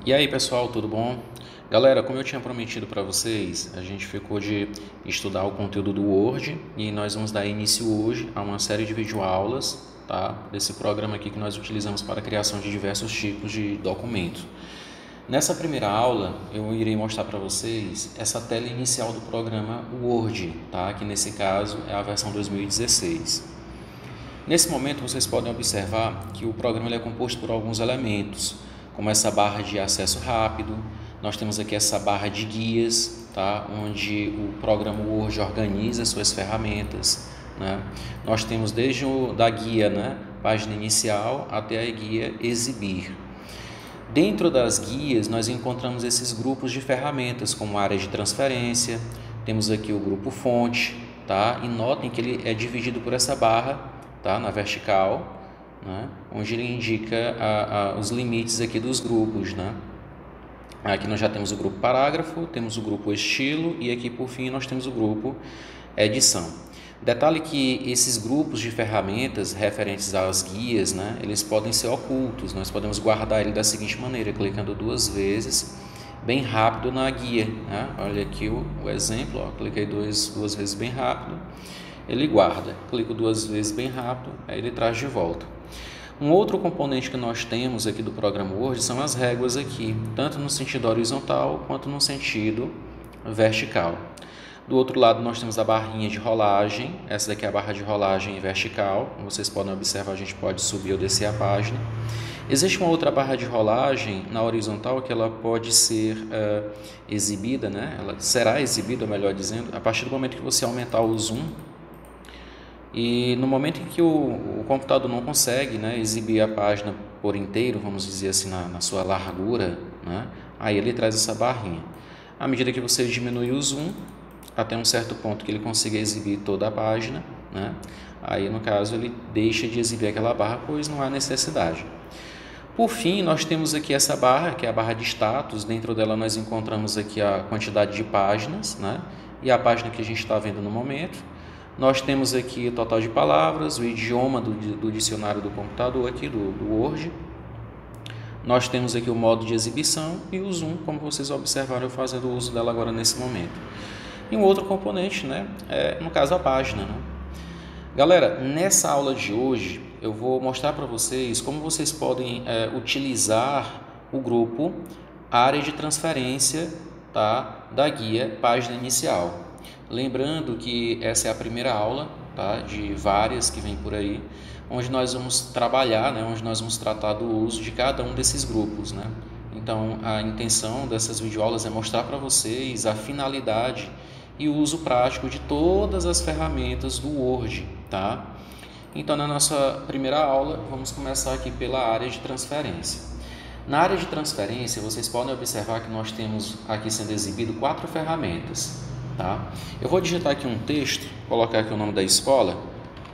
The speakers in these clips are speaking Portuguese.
E aí pessoal, tudo bom? Galera, como eu tinha prometido para vocês, a gente ficou de estudar o conteúdo do Word e nós vamos dar início hoje a uma série de videoaulas, tá? Desse programa aqui que nós utilizamos para a criação de diversos tipos de documentos. Nessa primeira aula, eu irei mostrar para vocês essa tela inicial do programa Word, tá? Que nesse caso é a versão 2016. Nesse momento, vocês podem observar que o programa ele é composto por alguns elementos, como essa barra de acesso rápido. Nós temos aqui essa barra de guias, tá? Onde o programa Word organiza suas ferramentas, né? Nós temos desde da guia, né, página inicial, até a guia exibir. Dentro das guias, nós encontramos esses grupos de ferramentas, como área de transferência, temos aqui o grupo fonte, tá? E notem que ele é dividido por essa barra, tá? Na vertical, né? Onde ele indica os limites aqui dos grupos, né? Aqui nós já temos o grupo parágrafo, temos o grupo estilo e aqui por fim nós temos o grupo edição. Detalhe que esses grupos de ferramentas referentes às guias, né, eles podem ser ocultos. Nós podemos guardar ele da seguinte maneira, clicando duas vezes, bem rápido na guia, né? Olha aqui o exemplo, ó, cliquei duas vezes bem rápido, ele guarda. Clico duas vezes bem rápido, aí ele traz de volta. Um outro componente que nós temos aqui do programa Word são as réguas aqui, tanto no sentido horizontal quanto no sentido vertical. Do outro lado nós temos a barrinha de rolagem, essa daqui é a barra de rolagem vertical, como vocês podem observar, a gente pode subir ou descer a página. Existe uma outra barra de rolagem na horizontal que ela pode ser exibida, né? Ela será exibida, melhor dizendo, a partir do momento que você aumentar o zoom. E no momento em que o computador não consegue, né, exibir a página por inteiro, vamos dizer assim, na sua largura, né, aí ele traz essa barrinha. À medida que você diminui o zoom, até um certo ponto que ele consiga exibir toda a página, né, aí no caso ele deixa de exibir aquela barra, pois não há necessidade. Por fim, nós temos aqui essa barra, que é a barra de status. Dentro dela nós encontramos aqui a quantidade de páginas, né, e a página que a gente está vendo no momento. Nós temos aqui o total de palavras, o idioma do dicionário do computador aqui, do Word. Nós temos aqui o modo de exibição e o zoom, como vocês observaram eu fazendo uso dela agora nesse momento. E um outro componente, né, no caso a página, né? Galera, nessa aula de hoje eu vou mostrar para vocês como vocês podem utilizar o grupo área de transferência, tá, da guia página inicial. Lembrando que essa é a primeira aula, tá, de várias que vem por aí, onde nós vamos trabalhar, né, onde nós vamos tratar do uso de cada um desses grupos, né? Então, a intenção dessas videoaulas é mostrar para vocês a finalidade e o uso prático de todas as ferramentas do Word, tá? Então, na nossa primeira aula, vamos começar aqui pela área de transferência. Na área de transferência, vocês podem observar que nós temos aqui sendo exibido 4 ferramentas. Tá? Eu vou digitar aqui um texto, colocar aqui o nome da escola,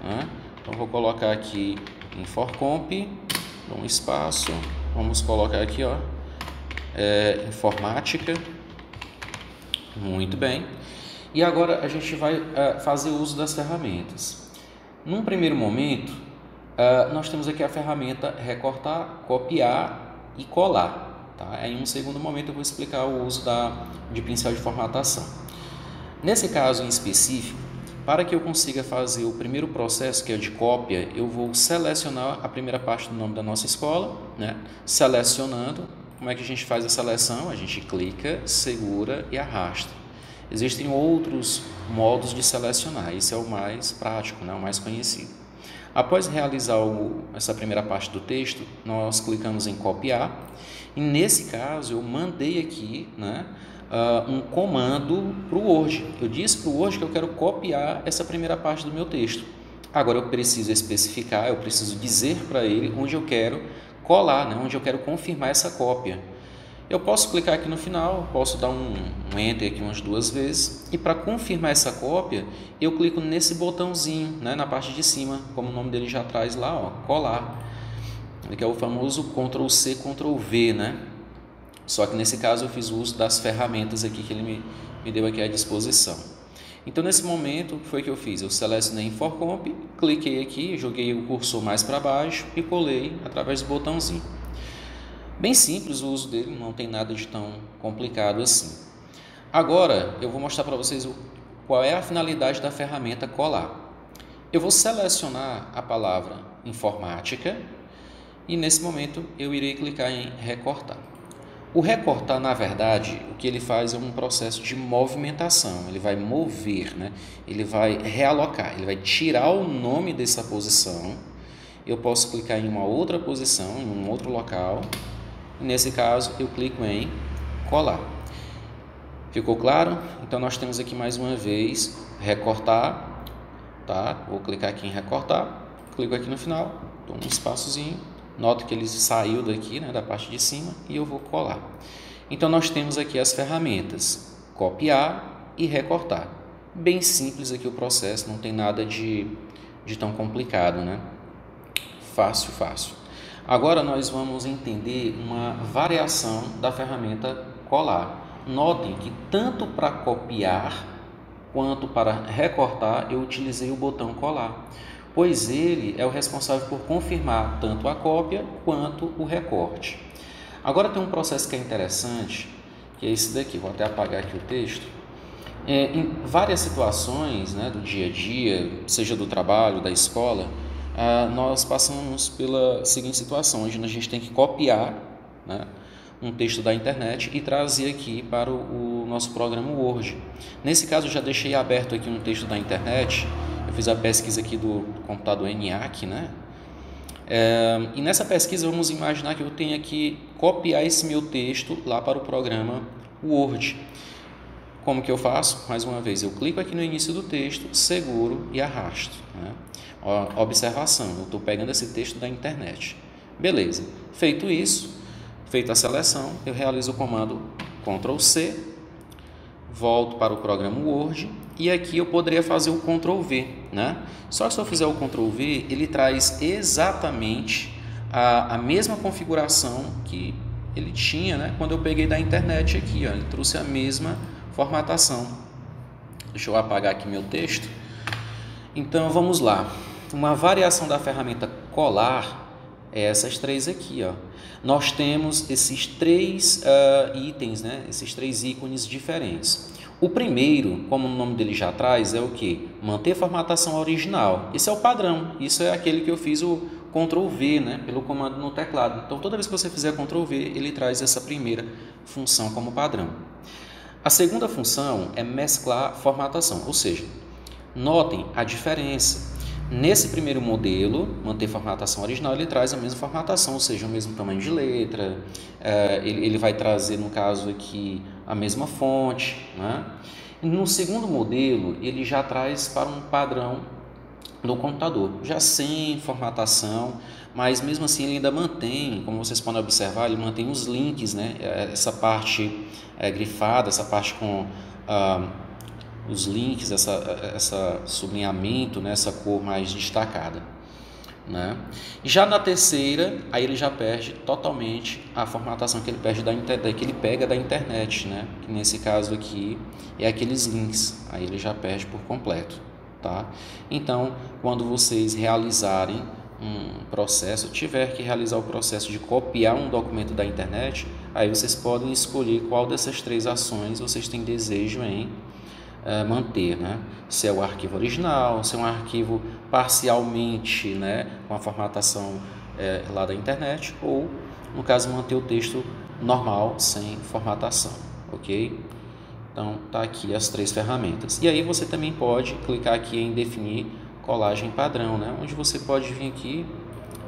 né? Então vou colocar aqui Inforcomp, um espaço, vamos colocar aqui, ó, informática, muito bem. E agora a gente vai fazer uso das ferramentas. Num primeiro momento, nós temos aqui a ferramenta recortar, copiar e colar, tá? Em um segundo momento eu vou explicar o uso de pincel de formatação. Nesse caso em específico, para que eu consiga fazer o primeiro processo, que é o de cópia, eu vou selecionar a primeira parte do nome da nossa escola, né? Selecionando, como é que a gente faz a seleção? A gente clica, segura e arrasta. Existem outros modos de selecionar, esse é o mais prático, né? O mais conhecido. Após realizar essa primeira parte do texto, nós clicamos em copiar, e nesse caso eu mandei aqui, né, um comando para o Word. Eu disse para o Word que eu quero copiar essa primeira parte do meu texto. Agora eu preciso especificar, eu preciso dizer para ele onde eu quero colar, né? Onde eu quero confirmar essa cópia. Eu posso clicar aqui no final, posso dar um Enter aqui umas 2 vezes, e para confirmar essa cópia, eu clico nesse botãozinho, né, na parte de cima, como o nome dele já traz lá, ó, colar, que é o famoso Ctrl+C, Ctrl+V, né? Só que nesse caso eu fiz uso das ferramentas aqui que ele me deu aqui à disposição. Então nesse momento, o que foi que eu fiz? Eu selecionei Inforcomp, cliquei aqui, joguei o cursor mais para baixo e colei através do botãozinho. Bem simples o uso dele, não tem nada de tão complicado assim. Agora eu vou mostrar para vocês qual é a finalidade da ferramenta colar. Eu vou selecionar a palavra informática e nesse momento eu irei clicar em recortar. O recortar, na verdade, o que ele faz é um processo de movimentação, ele vai mover, né? Ele vai realocar, ele vai tirar o nome dessa posição. Eu posso clicar em uma outra posição, em um outro local, e nesse caso eu clico em colar. Ficou claro? Então nós temos aqui mais uma vez recortar, tá? Vou clicar aqui em recortar, clico aqui no final, dou um espaçozinho, noto que ele saiu daqui, né, da parte de cima, e eu vou colar. Então nós temos aqui as ferramentas copiar e recortar. Bem simples aqui o processo, não tem nada de tão complicado, né? Fácil, fácil. Agora nós vamos entender uma variação da ferramenta colar. Notem que tanto para copiar quanto para recortar eu utilizei o botão colar, pois ele é o responsável por confirmar tanto a cópia quanto o recorte. Agora tem um processo que é interessante, que é esse daqui, vou até apagar aqui o texto. Em várias situações, né, do dia a dia, seja do trabalho, da escola, nós passamos pela seguinte situação, onde a gente tem que copiar, né, um texto da internet e trazer aqui para o nosso programa Word. Nesse caso, eu já deixei aberto aqui um texto da internet, eu fiz a pesquisa aqui do computador ENIAC, né? E nessa pesquisa vamos imaginar que eu tenha que copiar esse meu texto lá para o programa Word. Como que eu faço? Mais uma vez, eu clico aqui no início do texto, seguro e arrasto, né? Observação, eu estou pegando esse texto da internet. Beleza, feito isso, feita a seleção, eu realizo o comando Ctrl+C, volto para o programa Word e aqui eu poderia fazer o Ctrl+V, né? Só que se eu fizer o Ctrl+V, ele traz exatamente a mesma configuração que ele tinha, né, quando eu peguei da internet aqui, ó, ele trouxe a mesma formatação. Deixa eu apagar aqui meu texto. Então vamos lá. Uma variação da ferramenta colar é essas três aqui, ó. Nós temos esses três itens, né? Esses três ícones diferentes. O primeiro, como o nome dele já traz, é o que? Manter formatação original. Esse é o padrão. Isso é aquele que eu fiz o Ctrl+V, né? Pelo comando no teclado. Então, toda vez que você fizer Ctrl+V, ele traz essa primeira função como padrão. A segunda função é mesclar formatação, ou seja, notem a diferença. Nesse primeiro modelo, manter formatação original, ele traz a mesma formatação, ou seja, o mesmo tamanho de letra, ele vai trazer, no caso aqui, a mesma fonte, né? No segundo modelo, ele já traz para um padrão no computador, já sem formatação, mas mesmo assim ele ainda mantém, como vocês podem observar, ele mantém os links, né? Essa parte grifada, essa parte com os links, essa sublinhamento, né, essa cor mais destacada, né? Já na terceira, aí ele já perde totalmente a formatação que ele pega da internet, né? Que nesse caso aqui é aqueles links, aí ele já perde por completo, tá? Então, quando vocês realizarem um processo, tiver que realizar o processo de copiar um documento da internet, aí vocês podem escolher qual dessas três ações vocês têm desejo em manter, né? Se é o arquivo original, se é um arquivo parcialmente, né, com a formatação lá da internet, ou, no caso, manter o texto normal, sem formatação, ok? Então, tá aqui as três ferramentas. E aí você também pode clicar aqui em definir colagem padrão, né? Onde você pode vir aqui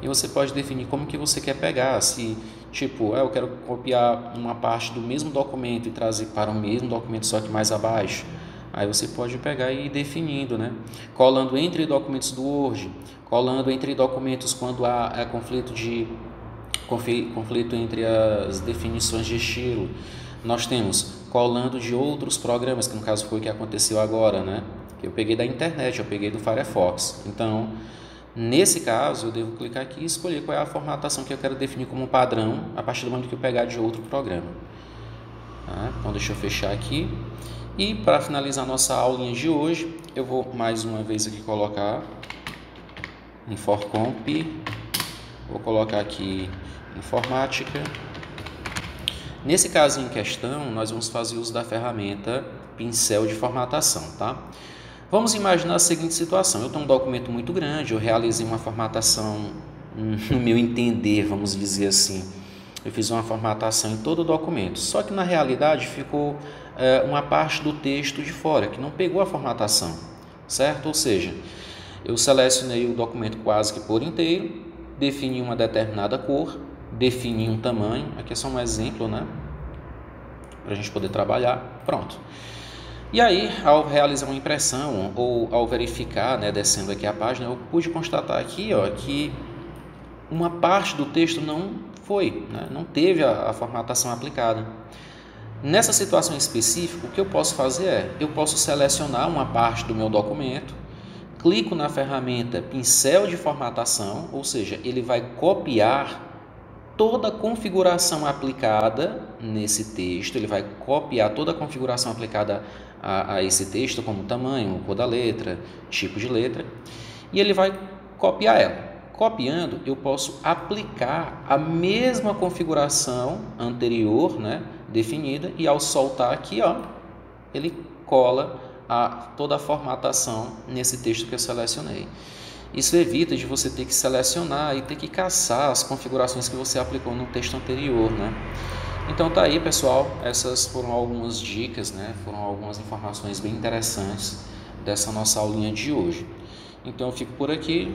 e você pode definir como que você quer pegar, se tipo, eu quero copiar uma parte do mesmo documento e trazer para o mesmo documento, só que mais abaixo. Aí você pode pegar e ir definindo, né? Colando entre documentos do Word, colando entre documentos quando há conflito entre as definições de estilo. Nós temos colando de outros programas, que no caso foi o que aconteceu agora, né? Eu peguei da internet, eu peguei do Firefox. Então, nesse caso, eu devo clicar aqui e escolher qual é a formatação que eu quero definir como padrão a partir do momento que eu pegar de outro programa. Tá? Então, deixa eu fechar aqui. E para finalizar nossa aulinha de hoje, eu vou mais uma vez aqui colocar InforComp, vou colocar aqui informática Nesse caso em questão, nós vamos fazer uso da ferramenta pincel de formatação, tá? Vamos imaginar a seguinte situação: eu tenho um documento muito grande, eu realizei uma formatação, no meu entender, vamos dizer assim, eu fiz uma formatação em todo o documento, só que na realidade ficou uma parte do texto de fora, que não pegou a formatação, certo? Ou seja, eu selecionei o documento quase que por inteiro, defini uma determinada cor, defini um tamanho, aqui é só um exemplo, né? Para a gente poder trabalhar, pronto. E aí, ao realizar uma impressão ou ao verificar, né, descendo aqui a página, eu pude constatar aqui, ó, que uma parte do texto não foi, né, não teve a formatação aplicada. Nessa situação específica, o que eu posso fazer é, eu posso selecionar uma parte do meu documento, clico na ferramenta pincel de formatação, ou seja, ele vai copiar toda a configuração aplicada nesse texto, ele vai copiar toda a configuração aplicada a esse texto, como tamanho, cor da letra, tipo de letra, e ele vai copiar ela. Copiando, eu posso aplicar a mesma configuração anterior, né, definida, e ao soltar aqui, ó, ele cola toda a formatação nesse texto que eu selecionei. Isso evita de você ter que selecionar e ter que caçar as configurações que você aplicou no texto anterior, né? Então tá aí, pessoal, essas foram algumas dicas, né? Foram algumas informações bem interessantes dessa nossa aulinha de hoje. Então eu fico por aqui,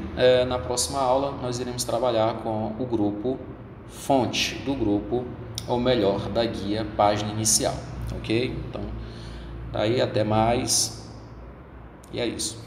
na próxima aula nós iremos trabalhar com o grupo fonte do grupo, ou melhor, da guia página inicial, ok? Então tá aí, até mais, e é isso.